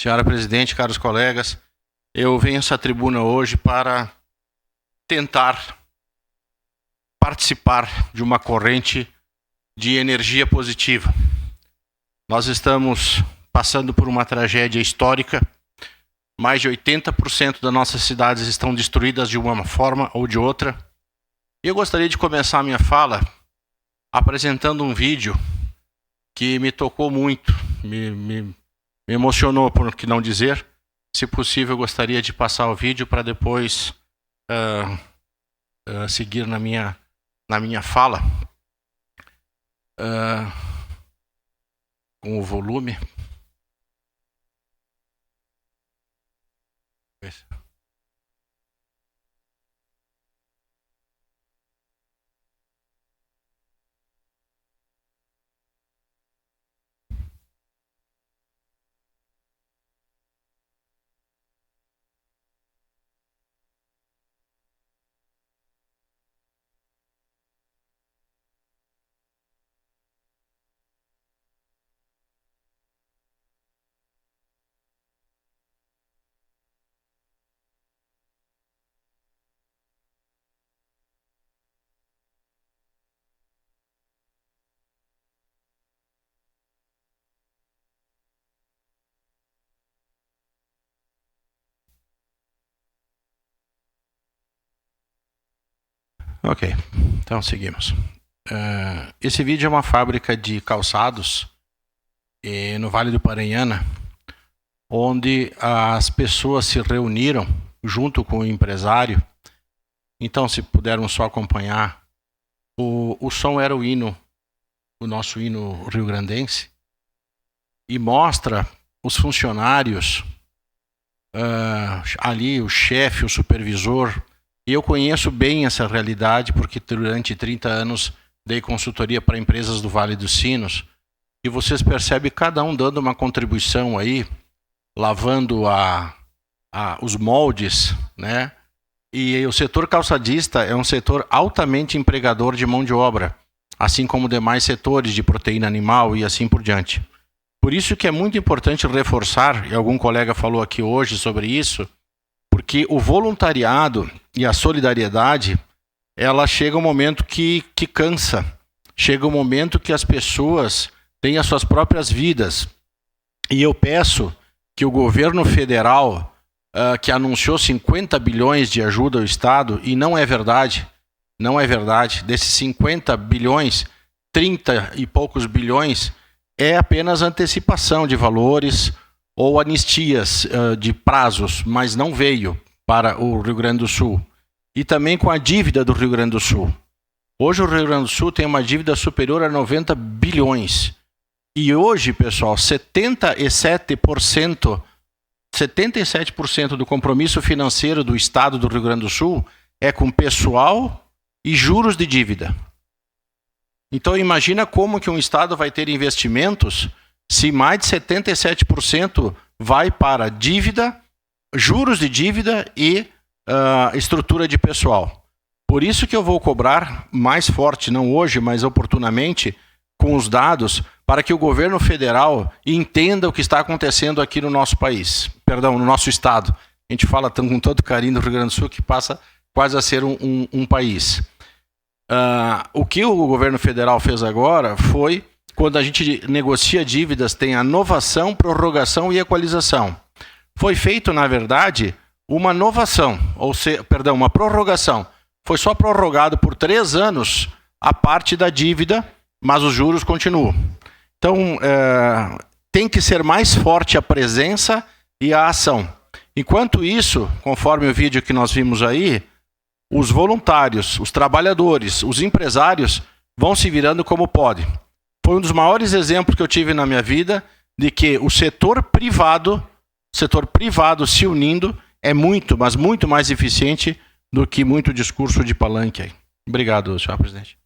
Senhora Presidente, caros colegas, eu venho a essa tribuna hoje para tentar participar de uma corrente de energia positiva. Nós estamos passando por uma tragédia histórica. Mais de 80% das nossas cidades estão destruídas de uma forma ou de outra. E eu gostaria de começar a minha fala apresentando um vídeo que me tocou muito, me emocionou, por que não dizer. Se possível, eu gostaria de passar o vídeo para depois seguir na minha fala. Com o volume. Ok, então seguimos. Esse vídeo é uma fábrica de calçados no Vale do Paranhana, onde as pessoas se reuniram junto com o empresário. Então, se puderam só acompanhar, o som era o hino, o nosso hino rio-grandense, e mostra os funcionários, ali o chefe, o supervisor. E eu conheço bem essa realidade porque durante 30 anos dei consultoria para empresas do Vale dos Sinos, e vocês percebem cada um dando uma contribuição aí, lavando os moldes, né? E o setor calçadista é um setor altamente empregador de mão de obra, assim como demais setores de proteína animal e assim por diante. Por isso que é muito importante reforçar, e algum colega falou aqui hoje sobre isso, porque o voluntariado e a solidariedade, ela chega um momento que cansa. Chega um momento que as pessoas têm as suas próprias vidas. E eu peço que o governo federal, que anunciou 50 bilhões de ajuda ao Estado, e não é verdade, desses 50 bilhões, 30 e poucos bilhões é apenas antecipação de valores ou anistias de prazos, mas não veio para o Rio Grande do Sul. E também com a dívida do Rio Grande do Sul. Hoje o Rio Grande do Sul tem uma dívida superior a 90 bilhões. E hoje, pessoal, 77% do compromisso financeiro do Estado do Rio Grande do Sul é com pessoal e juros de dívida. Então imagina como que um Estado vai ter investimentos se mais de 77% vai para dívida, juros de dívida e estrutura de pessoal. Por isso que eu vou cobrar mais forte, não hoje, mas oportunamente, com os dados, para que o governo federal entenda o que está acontecendo aqui no nosso país, no nosso estado. A gente fala com todo carinho do Rio Grande do Sul, que passa quase a ser um país. O que o governo federal fez agora foi, quando a gente negocia dívidas, tem a novação, prorrogação e equalização. Foi feito, na verdade, uma novação, uma prorrogação. Foi só prorrogado por 3 anos a parte da dívida, mas os juros continuam. Então, tem que ser mais forte a presença e a ação. Enquanto isso, conforme o vídeo que nós vimos aí, os voluntários, os trabalhadores, os empresários vão se virando como podem. Foi um dos maiores exemplos que eu tive na minha vida de que o setor privado se unindo é muito, mas muito mais eficiente do que muito discurso de palanque aí. Obrigado, senhor presidente.